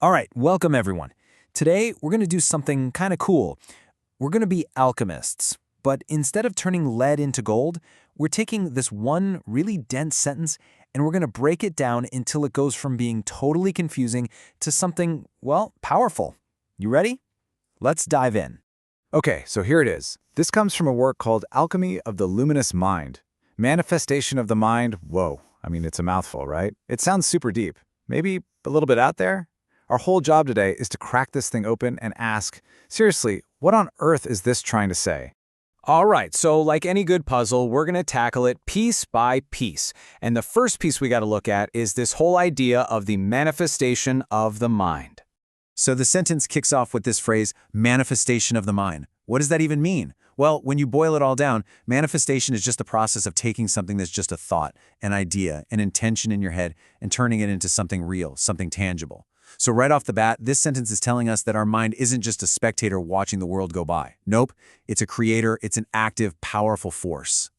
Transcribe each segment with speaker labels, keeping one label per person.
Speaker 1: All right, welcome everyone. Today, we're going to do something kind of cool. We're going to be alchemists, but instead of turning lead into gold, we're taking this one really dense sentence and we're going to break it down until it goes from being totally confusing to something, well, powerful. You ready? Let's dive in.
Speaker 2: Okay, so here it is. This comes from a work called Alchemy of the Luminous Mind. Manifestation of the mind, whoa, it's a mouthful, right? It sounds super deep. Maybe a little bit out there? Our whole job today is to crack this thing open and ask, seriously, what on earth is this trying to say?
Speaker 1: All right, so like any good puzzle, we're going to tackle it piece by piece. And the first piece we got to look at is this whole idea of the manifestation of the mind. So the sentence kicks off with this phrase, manifestation of the mind. What does that even mean? Well, when you boil it all down, manifestation is just the process of taking something that's just a thought, an idea, an intention in your head, and turning it into something real, something tangible. So right off the bat, this sentence is telling us that our mind isn't just a spectator watching the world go by. Nope, it's a creator, it's an active, powerful force.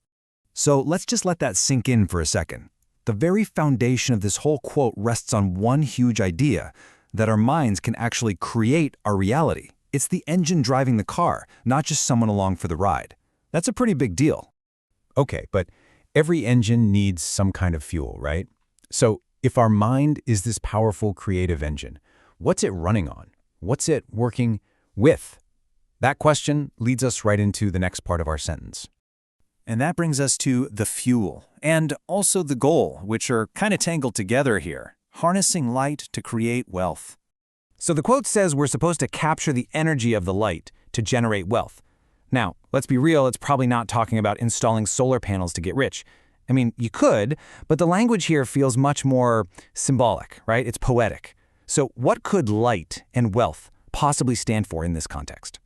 Speaker 3: So let's just let that sink in for a second. The very foundation of this whole quote rests on one huge idea, that our minds can actually create our reality. It's the engine driving the car, not just someone along for the ride. That's a pretty big deal.
Speaker 4: Okay, but every engine needs some kind of fuel, right? So if our mind is this powerful creative engine, what's it running on? What's it working with? That question leads us right into the next part of our sentence.
Speaker 1: And that brings us to the fuel, and also the goal, which are kind of tangled together here, harnessing light to create wealth. So the quote says we're supposed to capture the energy of the light to generate wealth. Now, let's be real, it's probably not talking about installing solar panels to get rich. You could, but the language here feels much more symbolic, right? It's poetic. So what could light and wealth possibly stand for in this context?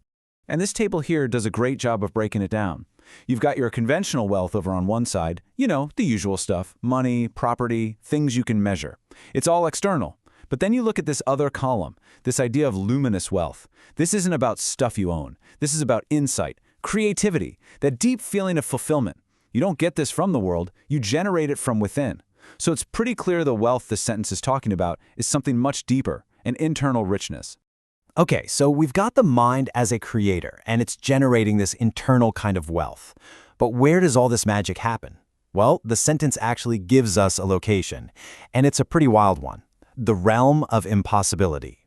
Speaker 2: And this table here does a great job of breaking it down. You've got your conventional wealth over on one side, the usual stuff, money, property, things you can measure. It's all external. But then you look at this other column, this idea of luminous wealth. This isn't about stuff you own. This is about insight, creativity, that deep feeling of fulfillment. You don't get this from the world, you generate it from within. So it's pretty clear the wealth this sentence is talking about is something much deeper, an internal richness.
Speaker 4: Okay, so we've got the mind as a creator, and it's generating this internal kind of wealth. But where does all this magic happen? Well, the sentence actually gives us a location, and it's a pretty wild one. The realm of impossibility.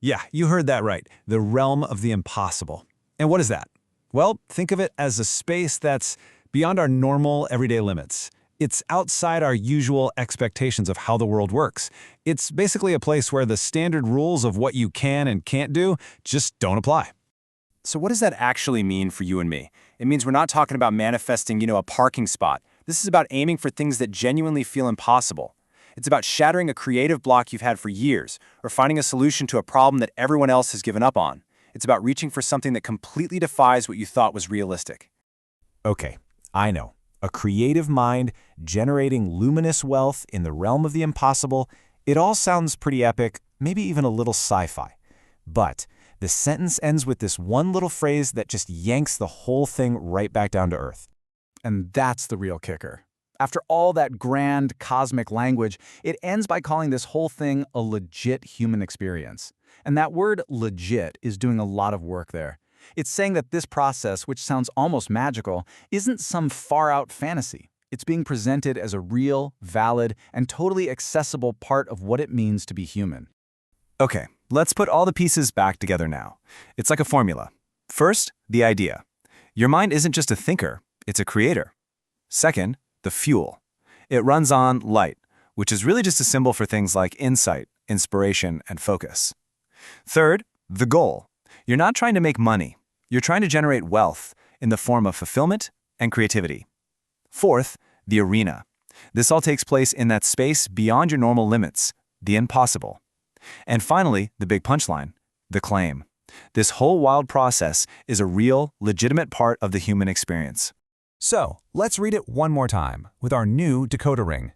Speaker 1: Yeah, you heard that right. The realm of the impossible. And what is that? Well, think of it as a space that's beyond our normal everyday limits. It's outside our usual expectations of how the world works. It's basically a place where the standard rules of what you can and can't do just don't apply. So what does that actually mean for you and me? It means we're not talking about manifesting, a parking spot. This is about aiming for things that genuinely feel impossible. It's about shattering a creative block you've had for years, or finding a solution to a problem that everyone else has given up on. It's about reaching for something that completely defies what you thought was realistic.
Speaker 4: Okay, I know. A creative mind generating luminous wealth in the realm of the impossible, it all sounds pretty epic, maybe even a little sci-fi. But the sentence ends with this one little phrase that just yanks the whole thing right back down to earth.
Speaker 2: And that's the real kicker. After all that grand cosmic language, it ends by calling this whole thing a legit human experience. And that word legit is doing a lot of work there. It's saying that this process, which sounds almost magical, isn't some far-out fantasy. It's being presented as a real, valid, and totally accessible part of what it means to be human.
Speaker 1: Okay, let's put all the pieces back together now. It's like a formula. First, the idea. Your mind isn't just a thinker, it's a creator. Second, the fuel. It runs on light, which is really just a symbol for things like insight, inspiration, and focus. Third, the goal. You're not trying to make money. You're trying to generate wealth in the form of fulfillment and creativity. Fourth, the arena. This all takes place in that space beyond your normal limits, the impossible. And finally, the big punchline, the claim. This whole wild process is a real, legitimate part of the human experience.
Speaker 3: So, let's read it one more time with our new decoder ring.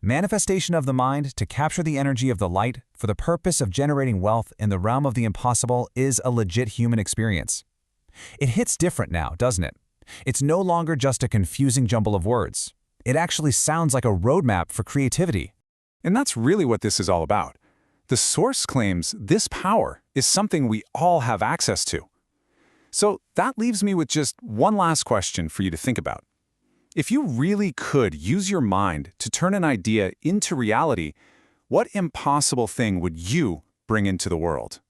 Speaker 3: Manifestation of the mind to capture the energy of the light for the purpose of generating wealth in the realm of the impossible is a legit human experience. It hits different now, doesn't it? It's no longer just a confusing jumble of words. It actually sounds like a roadmap for creativity.
Speaker 2: And that's really what this is all about. The source claims this power is something we all have access to. So that leaves me with just one last question for you to think about. If you really could use your mind to turn an idea into reality, what impossible thing would you bring into the world?